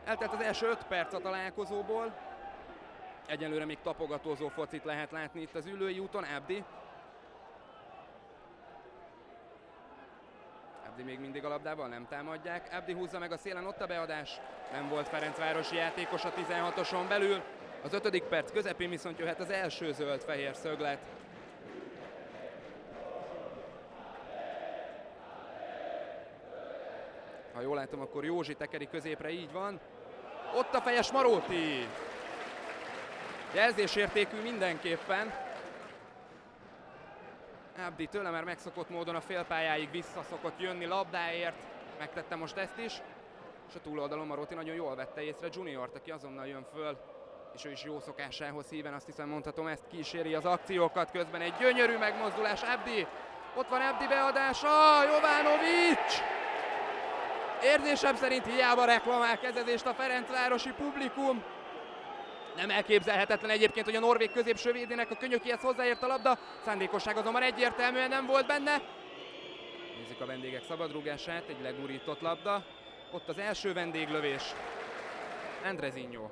Eltelt az első 5 perc a találkozóból. Egyelőre még tapogatózó focit lehet látni itt az Üllői úton. Abdi. Abdi még mindig a labdával, nem támadják. Abdi húzza meg a szélen, ott a beadás. Nem volt ferencvárosi játékos a 16-oson belül. Az 5. perc közepén viszont jöhet az első zöld-fehér szöglet. Ha jól látom, akkor Józsi tekeri középre, így van. Ott a fejes Maróti. Jelzésértékű mindenképpen. Abdi tőle már megszokott módon a félpályáig vissza szokott jönni labdáért. Megtette most ezt is. És a túloldalon Maróti nagyon jól vette észre Juniort, aki azonnal jön föl. És ő is jó szokásához híven, azt hiszem mondhatom, ezt kíséri az akciókat. Közben egy gyönyörű megmozdulás. Abdi. Ott van Abdi beadása. Jovanovics. Érzésem szerint hiába reklamál kezezést a ferencvárosi publikum. Nem elképzelhetetlen egyébként, hogy a norvég középső védének a könyökéhez hozzáért a labda. Szándékosság azonban egyértelműen nem volt benne. Nézzük a vendégek szabadrúgását, egy legurított labda. Ott az első vendéglövés. Andrezinho.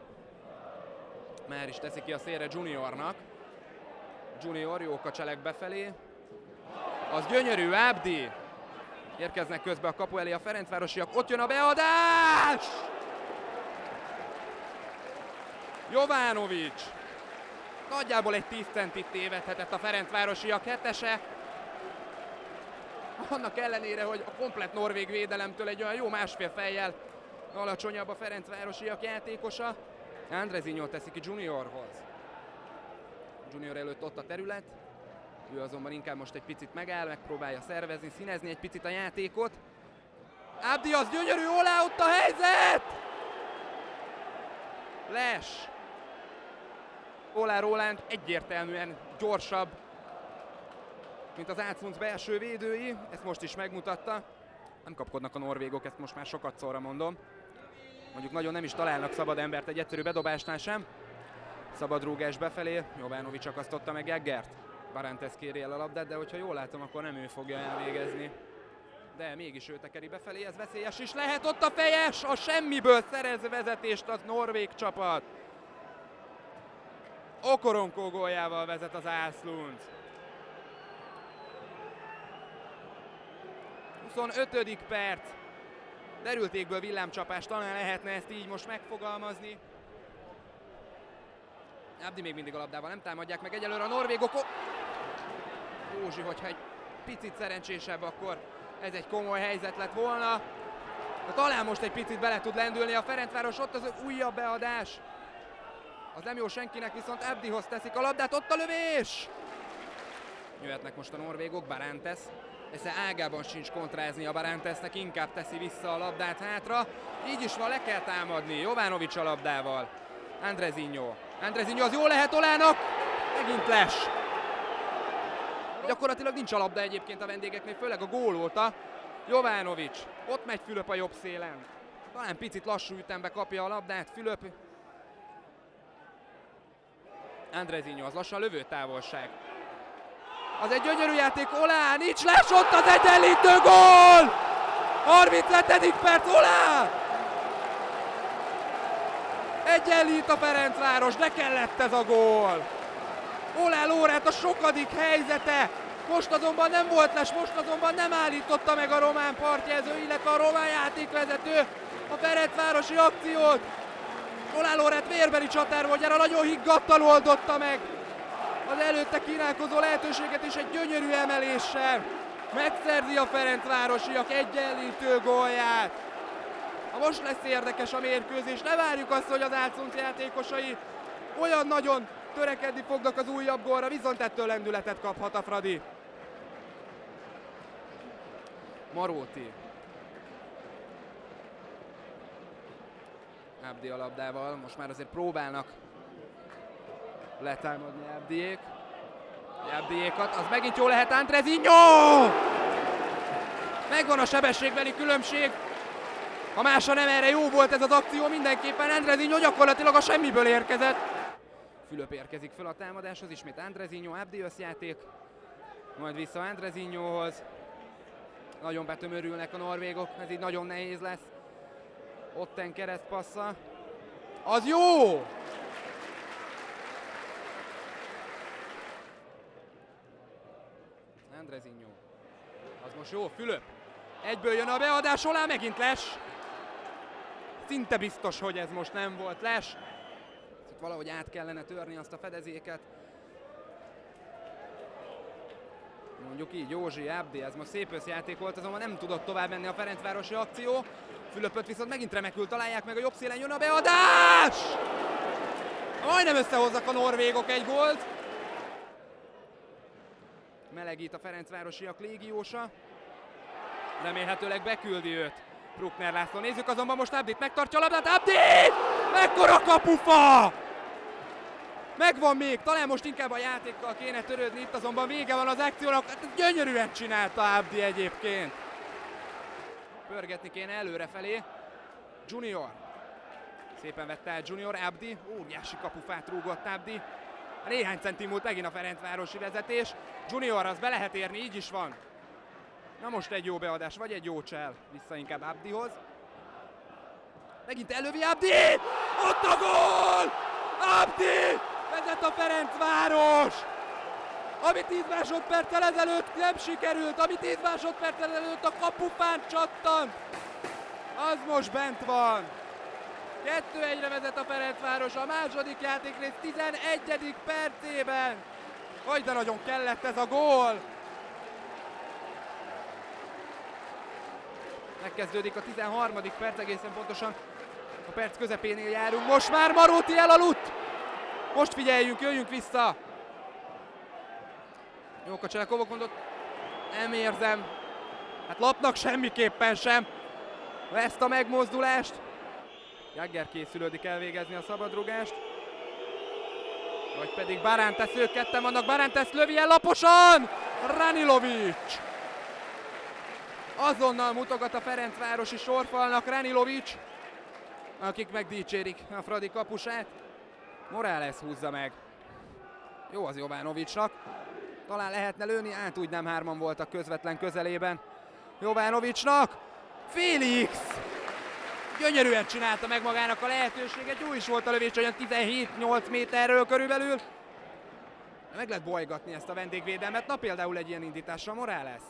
Már is teszi ki a szélre Juniornak. Junior jó kacselek befelé. Az gyönyörű, Abdi. Érkeznek közbe a kapu elé a ferencvárosiak. Ott jön a beadás! Jovanovics. Nagyjából egy 10 centit tévedhetett a ferencvárosiak hetese. Annak ellenére, hogy a komplett norvég védelemtől egy olyan jó másfél fejjel alacsonyabb a ferencvárosiak játékosa. Andrezinho teszi ki Juniorhoz. Junior előtt ott a terület. Ő azonban inkább most egy picit megáll, megpróbálja szervezni, színezni egy picit a játékot. Abdi, az gyönyörű, olá, ott a helyzet! Les. Olá Roland egyértelműen gyorsabb, mint az Átszunc belső védői. Ezt most is megmutatta. Nem kapkodnak a norvégok, ezt most már sokat szorra mondom. Mondjuk nagyon nem is találnak szabad embert egy egyszerű bedobásnál sem. Szabad rúgás befelé, Jovanovics akasztotta meg Eggert. Barentes kéri el a labdát, de hogyha jól látom, akkor nem ő fogja elvégezni. De mégis ő tekeri befelé, ez veszélyes is lehet. Ott a fejes, a semmiből szerez vezetést a norvég csapat. Okoronkó góljával vezet az Ászlunc. 25. perc. Derültékből villámcsapás, talán lehetne ezt így most megfogalmazni. Abdi még mindig a labdával, nem támadják meg egyelőre a norvégok. Józsi, hogyha egy picit szerencsésebb, akkor ez egy komoly helyzet lett volna. De talán most egy picit bele tud lendülni a Ferencváros, ott az újabb beadás. Az nem jó senkinek, viszont Abdihoz teszik a labdát, ott a lövés! Jöhetnek most a norvégok, Barentes. Esze ágában sincs kontrázni a Barentesnek, inkább teszi vissza a labdát hátra. Így is van, le kell támadni, Jovanovics a labdával. Andrezinho. Andrezinho az jó lehet Olának, megint Les. Gyakorlatilag nincs a labda egyébként a vendégeknél, főleg a gól óta. Jovanovics, ott megy Fülöp a jobb szélen. Talán picit lassú ütembe kapja a labdát Fülöp. Andrezinho, az lassan lövő távolság. Az egy gyönyörű játék, Olá, nincs Les, ott az egyenlítő gól! 37. perc, Olá! Egyenlít a Ferencváros, de kellett ez a gól! Olá Lórát a sokadik helyzete, most azonban nem volt Les, most azonban nem állította meg a román partjelző, illetve a román játékvezető a ferencvárosi akciót. Olá Lórát vérbeli csatárvonaljára nagyon higgadtan oldotta meg az előtte kínálkozó lehetőséget, és egy gyönyörű emeléssel megszerzi a ferencvárosiak egyenlítő gólját. Ha most lesz érdekes a mérkőzés, ne várjuk azt, hogy az Átszunc játékosai olyan nagyon törekedni fognak az újabb gólra, viszont ettől lendületet kaphat a Fradi. Maróti. Abdi a labdával, most már azért próbálnak letámadni Abdiék. Abdiékat, az megint jó lehet, Andrezinho! Megvan a sebességbeli különbség. Ha másra nem, erre jó volt ez az akció, mindenképpen Andrezinho gyakorlatilag a semmiből érkezett. Fülöp érkezik föl a támadáshoz, ismét Andrezinho, Abdi összjáték. Majd vissza Andrezinhohoz. Nagyon betömörülnek a norvégok, ez így nagyon nehéz lesz. Otten keresztpassza. Az jó! Andrezinho. Az most jó, Fülöp. Egyből jön a beadás, alá megint Les. Szinte biztos, hogy ez most nem volt Les. Itt valahogy át kellene törni azt a fedezéket. Mondjuk így, Józsi, Abdi, ez most szép összjáték volt, azonban nem tudott tovább menni a ferencvárosi akció. Fülöpöt viszont megint remekül találják meg, a jobb szélen jön a beadás! Majdnem összehozzak a norvégok egy gólt. Melegít a ferencvárosiak légiósa. Remélhetőleg beküldi őt Bruckner László. Nézzük azonban most Abdit, megtartja a labdát, Abdi! Mekkora kapufa! Megvan még, talán most inkább a játékkal kéne törődni, itt azonban vége van az akciónak. Hát gyönyörűen csinálta Abdi egyébként. Pörgetni kéne előrefelé. Junior. Szépen vette el Junior, Abdi. Óriási kapufát rúgott Abdi. Néhány centi múlt megint a ferencvárosi vezetés. Junior, az be lehet érni, így is van. Na most egy jó beadás, vagy egy jó csel. Vissza inkább Abdihoz. Megint elővi Abdi! Ott a gól! Abdi! Vezet a Ferencváros! Ami 10 másodperccel ezelőtt nem sikerült, ami 10 másodperccel ezelőtt a kapufán csattant, az most bent van. 2-1-re vezet a Ferencváros a második játékrész 11. percében. Hogy de nagyon kellett ez a gól! Megkezdődik a 13. perc, egészen pontosan a perc közepénél járunk. Most már Maróti elaludt! Most figyeljünk, jöjjünk vissza! Jóka Cselekov mondott, nem érzem. Hát lapnak semmiképpen sem ezt a megmozdulást. Jagger készülődik elvégezni a szabadrugást. Vagy pedig Barántes, ők ketten vannak, Barántes lövi el laposan! Ranilovic! Azonnal mutogat a ferencvárosi sorfalnak Ranilovic, akik megdicsérik a Fradi kapusát. Morales húzza meg. Jó az Jovanovicsnak. Talán lehetne lőni, át úgy nem, hárman voltak közvetlen közelében. Jovanovicsnak! Félix! Gyönyörűen csinálta meg magának a lehetőséget, jó is volt a lövés, olyan 17-8 méterről körülbelül. Meg lehet bolygatni ezt a vendégvédelmet, na például egy ilyen indításra Morales.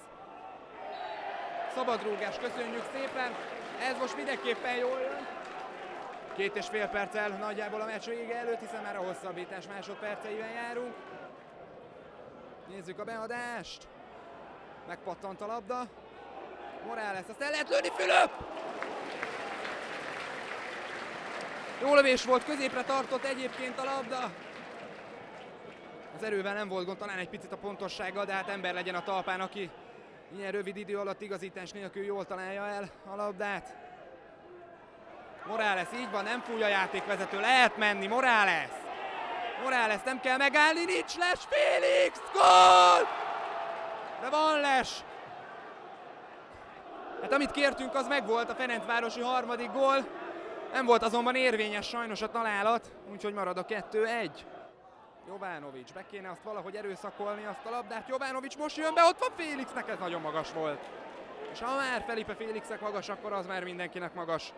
Szabadrúgás, köszönjük szépen, ez most mindenképpen jól jön. 2,5 perccel nagyjából a meccs vége előtt, hiszen már a hosszabbítás másodperceiben járunk. Nézzük a beadást. Megpattant a labda. Morales, azt el lehet lőni, Fülöp! Jó lövés volt, középre tartott egyébként a labda. Az erővel nem volt gond, talán egy picit a pontossággal, de hát ember legyen a talpán, aki ilyen rövid idő alatt igazítás nélkül jól találja el a labdát. Morales, így van, nem fúj a játékvezető, lehet menni, Morales! Morales, nem kell megállni, nincs Les, Félix, gól! De van Les! Hát amit kértünk, az megvolt, a ferencvárosi harmadik gól. Nem volt azonban érvényes sajnos a találat, úgyhogy marad a 2-1. Jovanovic, be kéne azt valahogy erőszakolni azt a labdát. Jovanovic most jön be, ott van Félixnek, ez nagyon magas volt. És ha már Felipe Félixnek magas, akkor az már mindenkinek magas.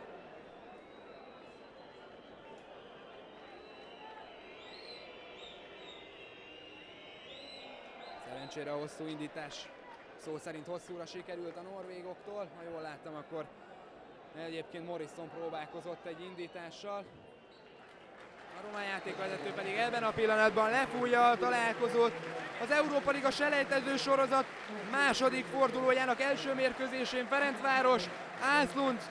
Szerencsére a hosszú indítás szó szerint hosszúra sikerült a norvégoktól. Ha jól láttam, akkor egyébként Morrison próbálkozott egy indítással. A román játékvezető pedig ebben a pillanatban lefújja a találkozót. Az Európa Liga selejtező sorozat második fordulójának első mérkőzésén Ferencváros, Ászlund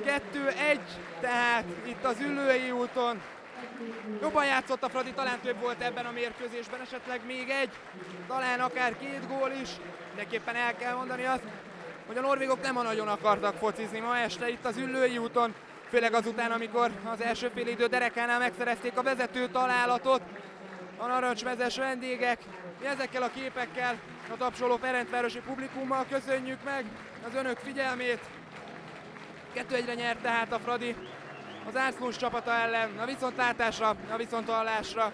2-1, tehát itt az Üllői úton. Jobban játszott a Fradi, talán több volt ebben a mérkőzésben, esetleg még egy, talán akár 2 gól is. Mindenképpen el kell mondani azt, hogy a norvégok nem nagyon akartak focizni ma este itt az Üllői úton, főleg azután, amikor az első félidő derekánál megszerezték a vezető találatot a narancsmezes vendégek. Mi ezekkel a képekkel a tapsoló ferencvárosi publikummal köszönjük meg az önök figyelmét. 2-1-re nyert tehát a Fradi az Ászlund csapata ellen. A viszontlátásra, a viszonthallásra!